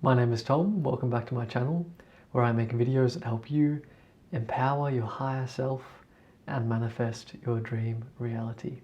My name is Tom, welcome back to my channel where I make videos that help you empower your higher self and manifest your dream reality.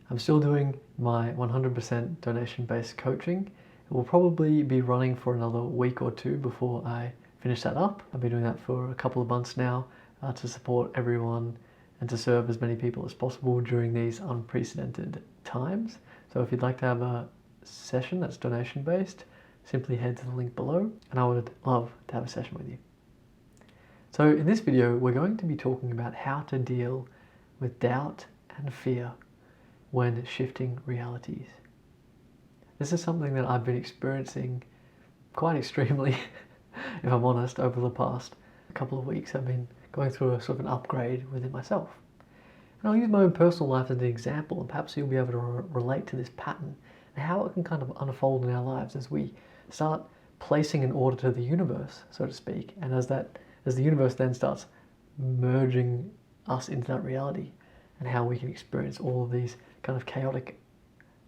I'm still doing my 100% donation-based coaching. It will probably be running for another week or two before I finish that up. I've been doing that for a couple of months now to support everyone and to serve as many people as possible during these unprecedented times. So if you'd like to have a session that's donation-based, simply head to the link below and I would love to have a session with you. So in this video, we're going to be talking about how to deal with doubt and fear when shifting realities. This is something that I've been experiencing quite extremely, if I'm honest, over the past couple of weeks. I've been going through a sort of an upgrade within myself. And I'll use my own personal life as an example, and perhaps you'll be able to relate to this pattern and how it can kind of unfold in our lives as we start placing an order to the universe, so to speak, and as the universe then starts merging us into that reality, and how we can experience all of these kind of chaotic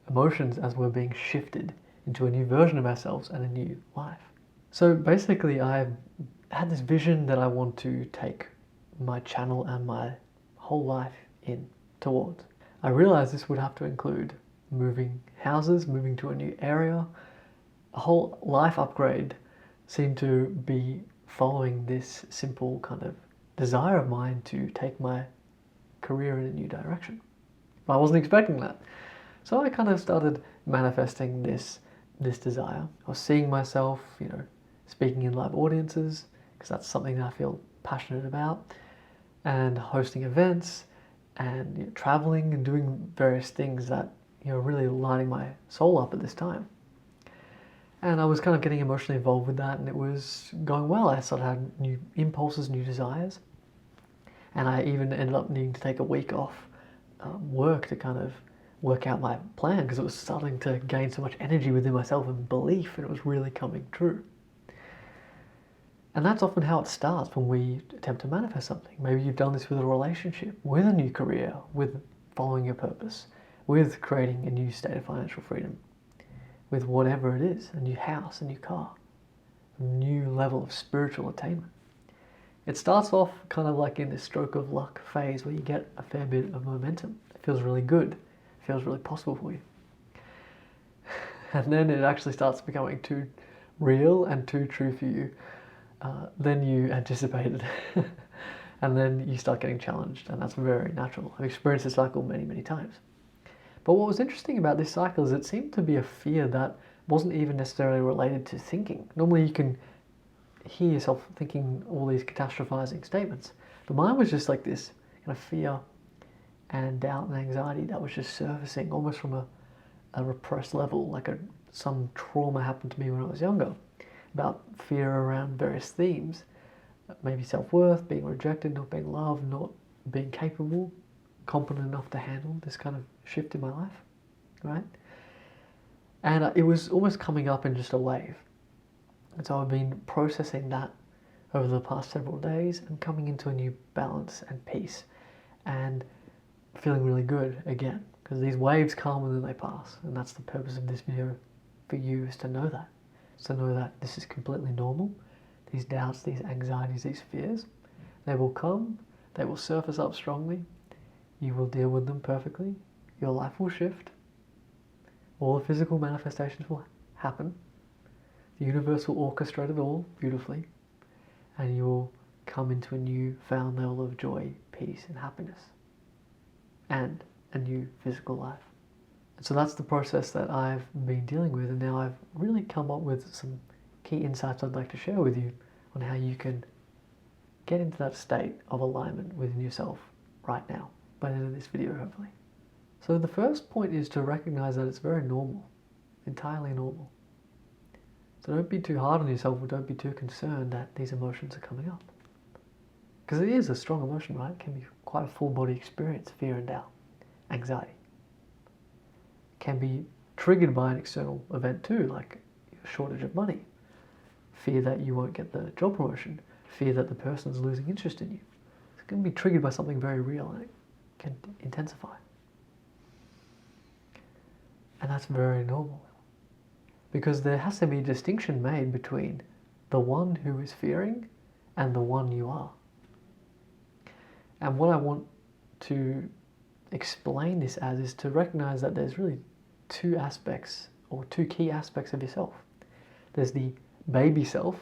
emotions as we're being shifted into a new version of ourselves and a new life. So basically, I've had this vision that I want to take my channel and my whole life in towards. I realized this would have to include moving houses, moving to a new area. A whole life upgrade seemed to be following this simple kind of desire of mine to take my career in a new direction. But I wasn't expecting that. So I kind of started manifesting this desire. I was seeing myself, speaking in live audiences, because that's something that I feel passionate about, and hosting events, and traveling and doing various things that, really lighting my soul up at this time. And I was kind of getting emotionally involved with that, and it was going well. I started having new impulses, new desires, and I even ended up needing to take a week off work to kind of work out my plan, because it was starting to gain so much energy within myself and belief, and it was really coming true. And that's often how it starts when we attempt to manifest something. Maybe you've done this with a relationship, with a new career, with following your purpose, with creating a new state of financial freedom, with whatever it is, a new house, a new car, a new level of spiritual attainment. It starts off kind of like in this stroke of luck phase where you get a fair bit of momentum. It feels really good. It feels really possible for you. And then it actually starts becoming too real and too true for you than you anticipated. And then you start getting challenged, and that's very natural. I've experienced this cycle many, many times. But what was interesting about this cycle is it seemed to be a fear that wasn't even necessarily related to thinking. Normally you can hear yourself thinking all these catastrophizing statements, but mine was just like this kind of fear and doubt and anxiety that was just surfacing almost from a repressed level, like some trauma happened to me when I was younger, about fear around various themes, maybe self-worth, being rejected, not being loved, not being capable, competent enough to handle this kind of shift in my life, right? And it was almost coming up in just a wave. And so I've been processing that over the past several days and coming into a new balance and peace and feeling really good again, because these waves come and then they pass. And that's the purpose of this video for you, is to know that. To know that this is completely normal. These doubts, these anxieties, these fears, they will come, they will surface up strongly. You will deal with them perfectly. Your life will shift. All the physical manifestations will happen. The universe will orchestrate it all beautifully. And you will come into a new found level of joy, peace, and happiness. And a new physical life. And so that's the process that I've been dealing with, and now I've really come up with some key insights I'd like to share with you on how you can get into that state of alignment within yourself right now, by the end of this video, hopefully. So the first point is to recognize that it's very normal, entirely normal. So don't be too hard on yourself, or don't be too concerned that these emotions are coming up. Because it is a strong emotion, right? It can be quite a full body experience, fear and doubt, anxiety. Can be triggered by an external event too, like a shortage of money, fear that you won't get the job promotion, fear that the person is losing interest in you. It's going to be triggered by something very real, and it can intensify. And that's very normal. because there has to be a distinction made between the one who is fearing and the one you are. And what I want to explain this as is to recognize that there's really two aspects, or two key aspects of yourself. There's the baby self,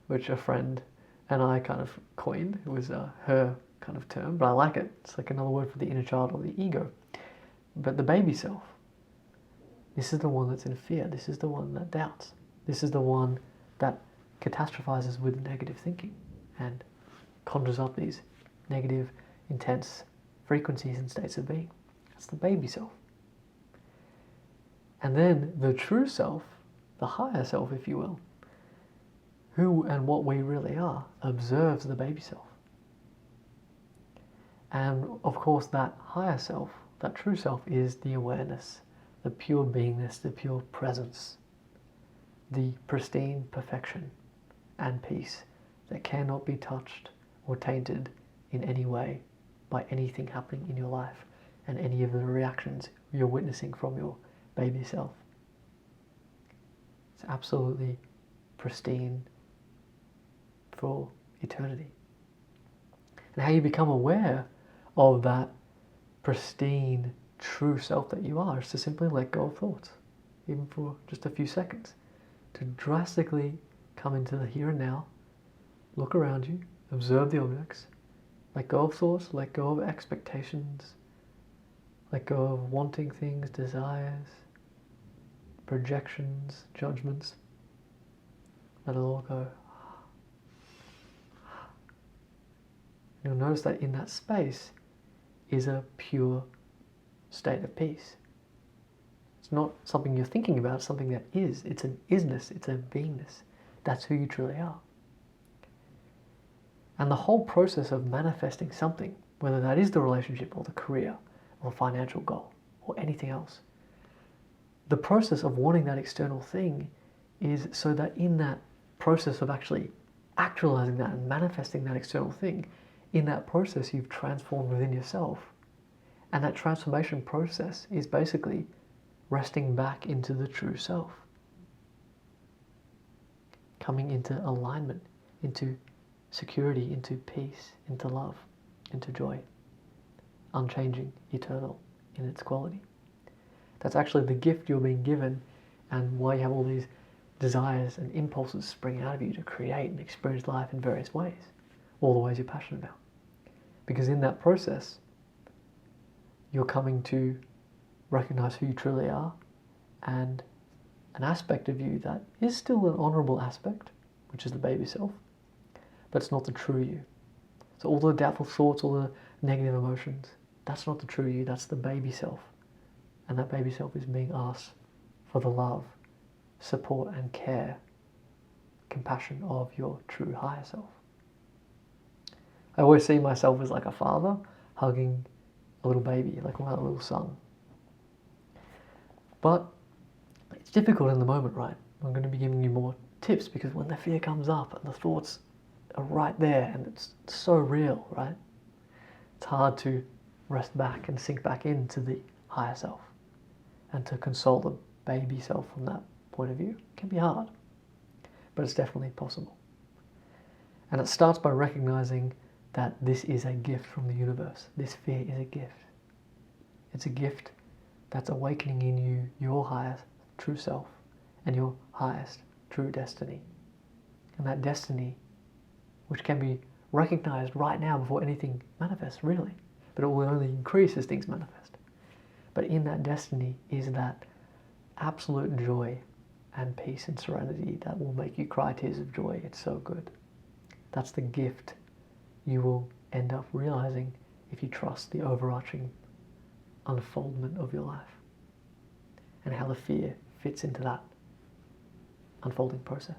which a friend and I kind of coined. It was her kind of term, but I like it. It's like another word for the inner child or the ego. But the baby self, this is the one that's in fear. This is the one that doubts. This is the one that catastrophizes with negative thinking and conjures up these negative, intense frequencies and states of being. That's the baby self. And then the true self, the higher self, if you will, who and what we really are, observes the baby self. And of course, that higher self, that true self, is the awareness, the pure beingness, the pure presence, the pristine perfection and peace that cannot be touched or tainted in any way by anything happening in your life and any of the reactions you're witnessing from your baby self. It's absolutely pristine for eternity. And how you become aware of that pristine, true self that you are is to simply let go of thoughts, even for just a few seconds, to drastically come into the here and now, look around you, observe the objects, let go of thoughts, let go of expectations, let go of wanting things, desires, projections, judgments. Let it all go. You'll notice that in that space is a pure state of peace. It's not something you're thinking about, it's something that is. It's an isness, it's a beingness. That's who you truly are. And the whole process of manifesting something, whether that is the relationship or the career or a financial goal or anything else, the process of wanting that external thing is so that in that process of actually actualizing that and manifesting that external thing, in that process you've transformed within yourself. And that transformation process is basically resting back into the true self. Coming into alignment, into security, into peace, into love, into joy. Unchanging, eternal in its quality. That's actually the gift you're being given, and why you have all these desires and impulses springing out of you to create and experience life in various ways, all the ways you're passionate about. Because in that process, you're coming to recognize who you truly are, and an aspect of you that is still an honorable aspect, which is the baby self, but it's not the true you. So all the doubtful thoughts, all the negative emotions, that's not the true you, that's the baby self. And that baby self is being asked for the love, support and care, compassion of your true higher self. I always see myself as like a father hugging a little baby, like my little son. But it's difficult in the moment, right? I'm going to be giving you more tips because when the fear comes up and the thoughts are right there and it's so real, right? It's hard to rest back and sink back into the higher self and to console the baby self from that point of view. It can be hard, but it's definitely possible. And it starts by recognizing that this is a gift from the universe. This fear is a gift. It's a gift that's awakening in you your highest true self and your highest true destiny. And that destiny, which can be recognized right now before anything manifests, really, but it will only increase as things manifest. But in that destiny is that absolute joy and peace and serenity that will make you cry tears of joy. It's so good. That's the gift you will end up realizing if you trust the overarching unfoldment of your life and how the fear fits into that unfolding process.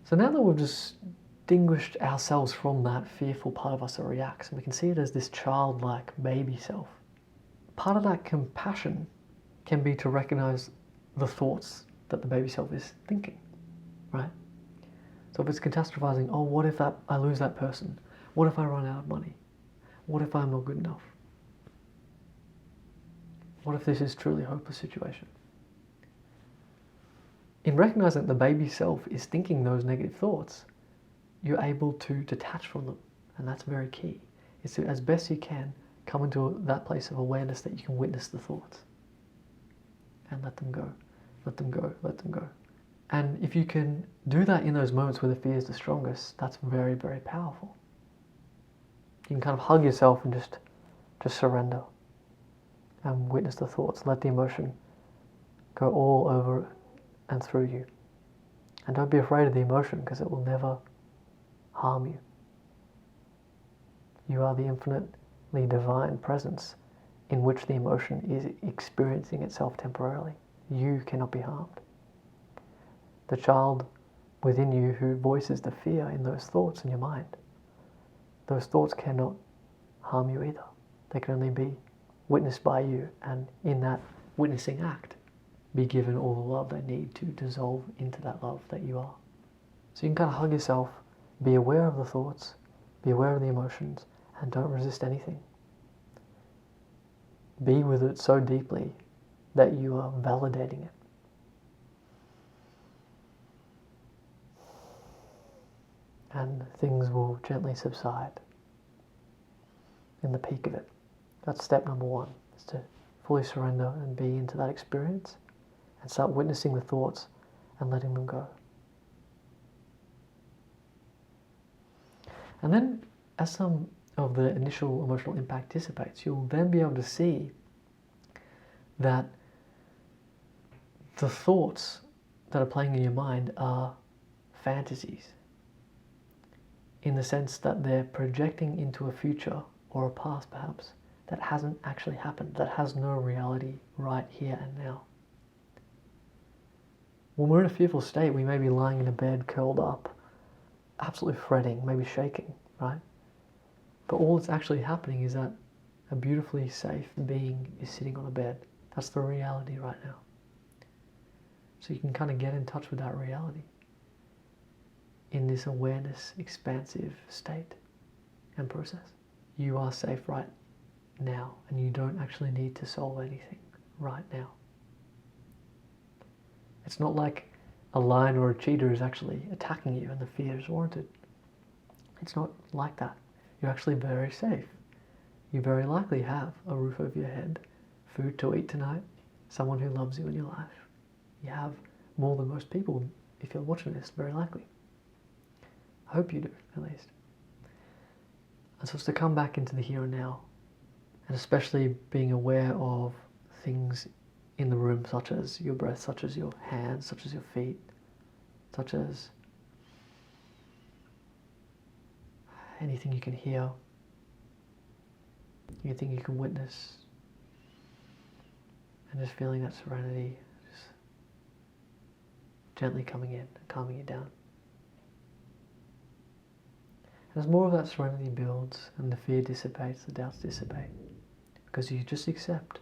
So now that we've distinguished ourselves from that fearful part of us that reacts, and we can see it as this childlike baby self, part of that compassion can be to recognize the thoughts that the baby self is thinking, right? So if it's catastrophizing, oh, what if I lose that person? What if I run out of money? What if I'm not good enough? What if this is truly a hopeless situation? In recognizing that the baby self is thinking those negative thoughts, you're able to detach from them. And that's very key. Is to, as best you can, come into that place of awareness that you can witness the thoughts. And let them go. Let them go. Let them go. And if you can do that in those moments where the fear is the strongest, that's very, very powerful. You can kind of hug yourself and just surrender and witness the thoughts. Let the emotion go all over and through you. And don't be afraid of the emotion, because it will never harm you. You are the infinitely divine presence in which the emotion is experiencing itself temporarily. You cannot be harmed. The child within you who voices the fear in those thoughts in your mind, those thoughts cannot harm you either. They can only be witnessed by you, and in that witnessing act, be given all the love they need to dissolve into that love that you are. So you can kind of hug yourself, be aware of the thoughts, be aware of the emotions, and don't resist anything. Be with it so deeply that you are validating it. And things will gently subside in the peak of it. That's step number one, is to fully surrender and be into that experience and start witnessing the thoughts and letting them go. And then as some of the initial emotional impact dissipates, you'll then be able to see that the thoughts that are playing in your mind are fantasies, in the sense that they're projecting into a future or a past perhaps that hasn't actually happened, that has no reality right here and now. When we're in a fearful state, we may be lying in a bed curled up, absolutely fretting, maybe shaking, right? But all that's actually happening is that a beautifully safe being is sitting on a bed. That's the reality right now. So you can kind of get in touch with that reality in this awareness, expansive state and process. You are safe right now, and you don't actually need to solve anything right now. It's not like a lion or a cheetah is actually attacking you and the fear is warranted. It's not like that. You're actually very safe. You very likely have a roof over your head, food to eat tonight, someone who loves you in your life. You have more than most people, if you're watching this, very likely. I hope you do, at least. And so it's to come back into the here and now, and especially being aware of things in the room, such as your breath, such as your hands, such as your feet, such as anything you can hear, anything you can witness, and just feeling that serenity, just gently coming in and calming you down. And as more of that serenity builds and the fear dissipates, the doubts dissipate, because you just accept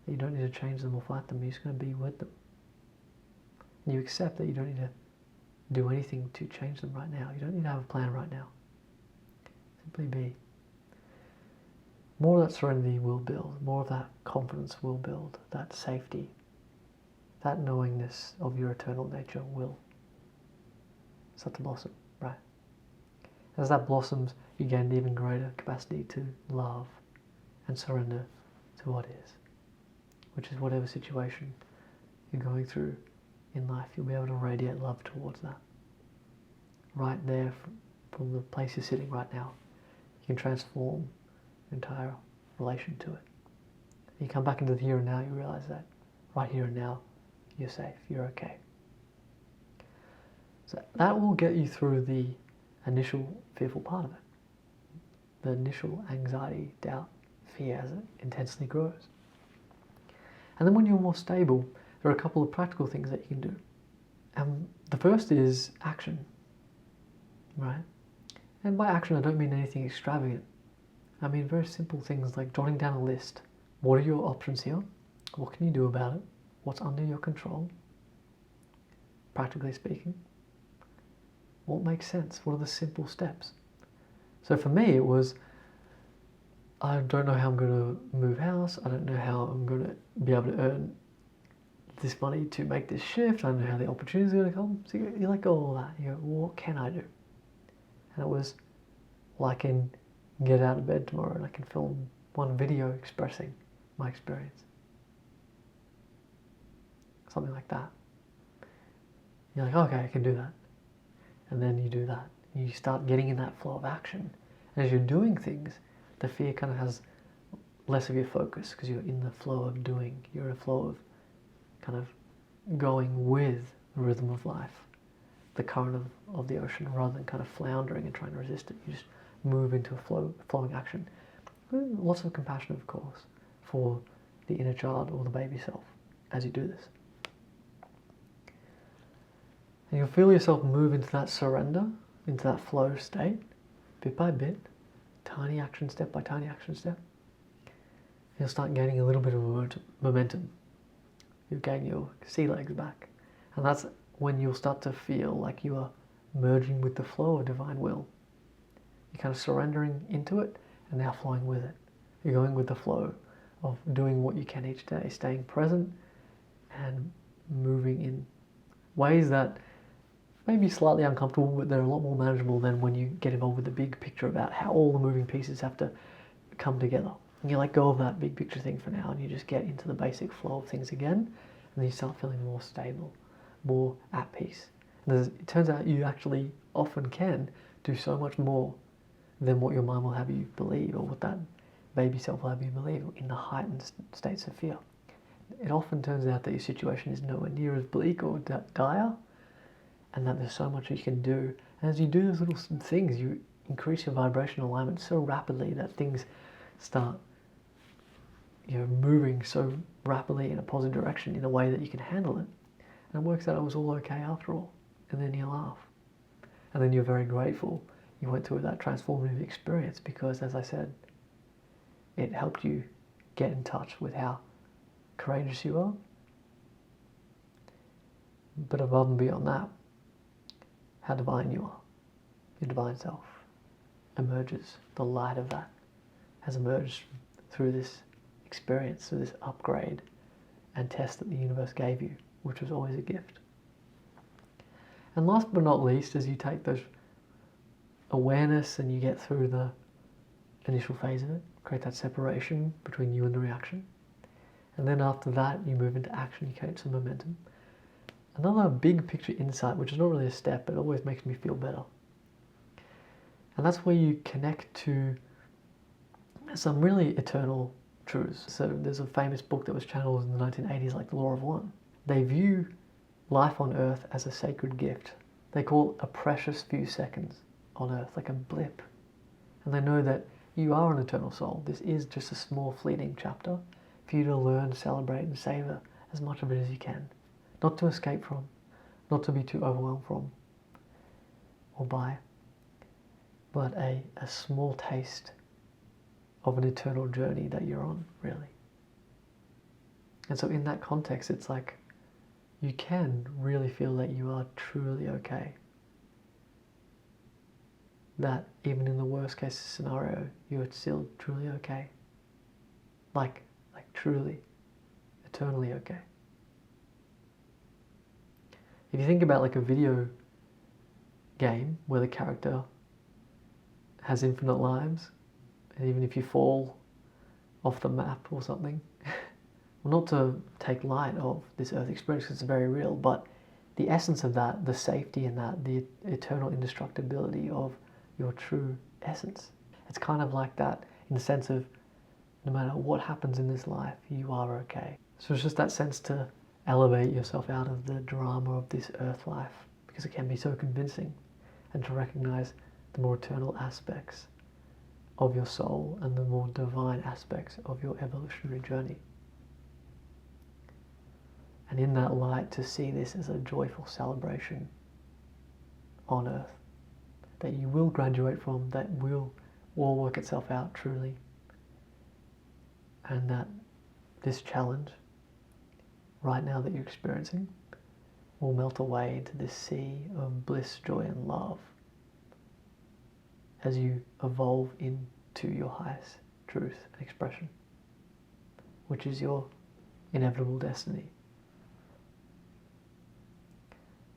that you don't need to change them or fight them, you're just going to be with them. And you accept that you don't need to do anything to change them right now. You don't need to have a plan right now. Simply be. More of that serenity will build, more of that confidence will build, that safety, that knowingness of your eternal nature will start to blossom, right? As that blossoms, you gain an even greater capacity to love and surrender to what is, which is whatever situation you're going through in life. You'll be able to radiate love towards that. Right there, from the place you're sitting right now, you can transform your entire relation to it. You come back into the here and now, you realize that right here and now, you're safe, you're okay. So that will get you through the initial fearful part of it. The initial anxiety, doubt, fear as it intensely grows. And then when you're more stable, there are a couple of practical things that you can do. The first is action, right? And by action, I don't mean anything extravagant. I mean very simple things like jotting down a list. What are your options here? What can you do about it? What's under your control? Practically speaking. What makes sense? What are the simple steps? So for me, it was, I don't know how I'm going to move house. I don't know how I'm going to be able to earn this money to make this shift. I don't know how the opportunities are going to come. So you let go of all that. You go, well, what can I do? And it was, well, I can get out of bed tomorrow and I can film one video expressing my experience. Something like that. You're like, okay, I can do that. And then you do that. You start getting in that flow of action. And as you're doing things, the fear kind of has less of your focus because you're in the flow of doing. You're in a flow of kind of going with the rhythm of life, the current of the ocean, rather than kind of floundering and trying to resist it. You just move into a flowing action. Lots of compassion, of course, for the inner child or the baby self as you do this. And you'll feel yourself move into that surrender, into that flow state, bit by bit, tiny action step by tiny action step. You'll start gaining a little bit of momentum. You'll gain your sea legs back. And that's when you'll start to feel like you are merging with the flow of divine will. You're kind of surrendering into it and now flowing with it. You're going with the flow of doing what you can each day, staying present and moving in ways that may be slightly uncomfortable, but they're a lot more manageable than when you get involved with the big picture about how all the moving pieces have to come together. And you let go of that big picture thing for now and you just get into the basic flow of things again, and then you start feeling more stable, more at peace. And it turns out you actually often can do so much more than what your mind will have you believe, or what that baby self will have you believe in the heightened states of fear. It often turns out that your situation is nowhere near as bleak or dire, and that there's so much you can do. And as you do those little things, you increase your vibrational alignment so rapidly that things start moving so rapidly in a positive direction in a way that you can handle it. And it works out it was all okay after all. And then you laugh. And then you're very grateful you went through that transformative experience because, as I said, it helped you get in touch with how courageous you are. But above and beyond that, how divine you are. Your divine self emerges. The light of that has emerged through this experience, through this upgrade and test that the universe gave you, which was always a gift. And last but not least, as you take those awareness and you get through the initial phase of it, create that separation between you and the reaction. And then after that, you move into action, you create some momentum. Another big picture insight, which is not really a step, but it always makes me feel better. And that's where you connect to some really eternal truths. So there's a famous book that was channeled in the 1980s, like The Law of One. They view life on Earth as a sacred gift. They call it a precious few seconds on Earth, like a blip. And they know that you are an eternal soul. This is just a small fleeting chapter for you to learn, celebrate, and savor as much of it as you can. Not to escape from, not to be too overwhelmed from or by, but a small taste of an eternal journey that you're on, really. And so in that context, it's like you can really feel that you are truly okay. That even in the worst case scenario, you're still truly okay. Like truly, eternally okay. If you think about like a video game where the character has infinite lives, and even if you fall off the map or something, well, not to take light of this Earth experience because it's very real, but the essence of that, the safety in that, the eternal indestructibility of your true essence. It's kind of like that in the sense of no matter what happens in this life, you are okay. So it's just that sense to elevate yourself out of the drama of this earth life, because it can be so convincing, and to recognize the more eternal aspects of your soul and the more divine aspects of your evolutionary journey. And in that light, to see this as a joyful celebration on earth that you will graduate from, that will all work itself out truly, and that this challenge right now that you're experiencing will melt away into this sea of bliss, joy, and love as you evolve into your highest truth and expression, which is your inevitable destiny.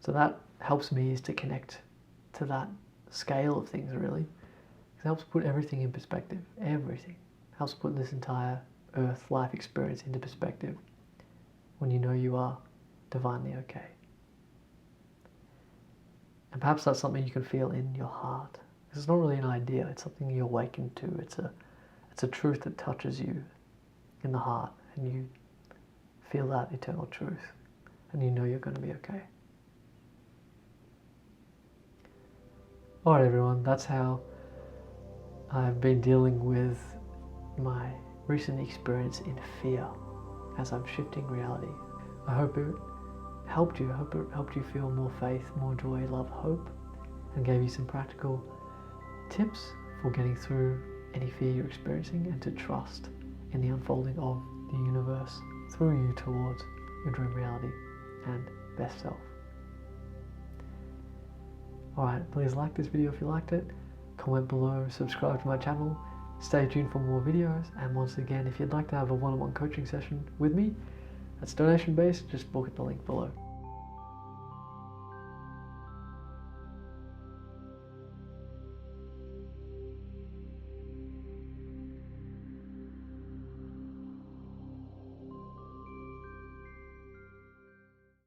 So that helps me is to connect to that scale of things, really. It helps put everything in perspective. Everything helps put this entire earth life experience into perspective when you know you are divinely okay. And perhaps that's something you can feel in your heart. Because it's not really an idea, it's something you awaken to. It's a truth that touches you in the heart, and you feel that eternal truth, and you know you're going to be okay. Alright everyone, that's how I've been dealing with my recent experience in fear as I'm shifting reality. I hope it helped you. I hope it helped you feel more faith, more joy, love, hope, and gave you some practical tips for getting through any fear you're experiencing and to trust in the unfolding of the universe through you towards your dream reality and best self. Alright, please like this video if you liked it, comment below, subscribe to my channel, stay tuned for more videos, and once again, if you'd like to have a one-on-one coaching session with me, that's donation based, just book at the link below.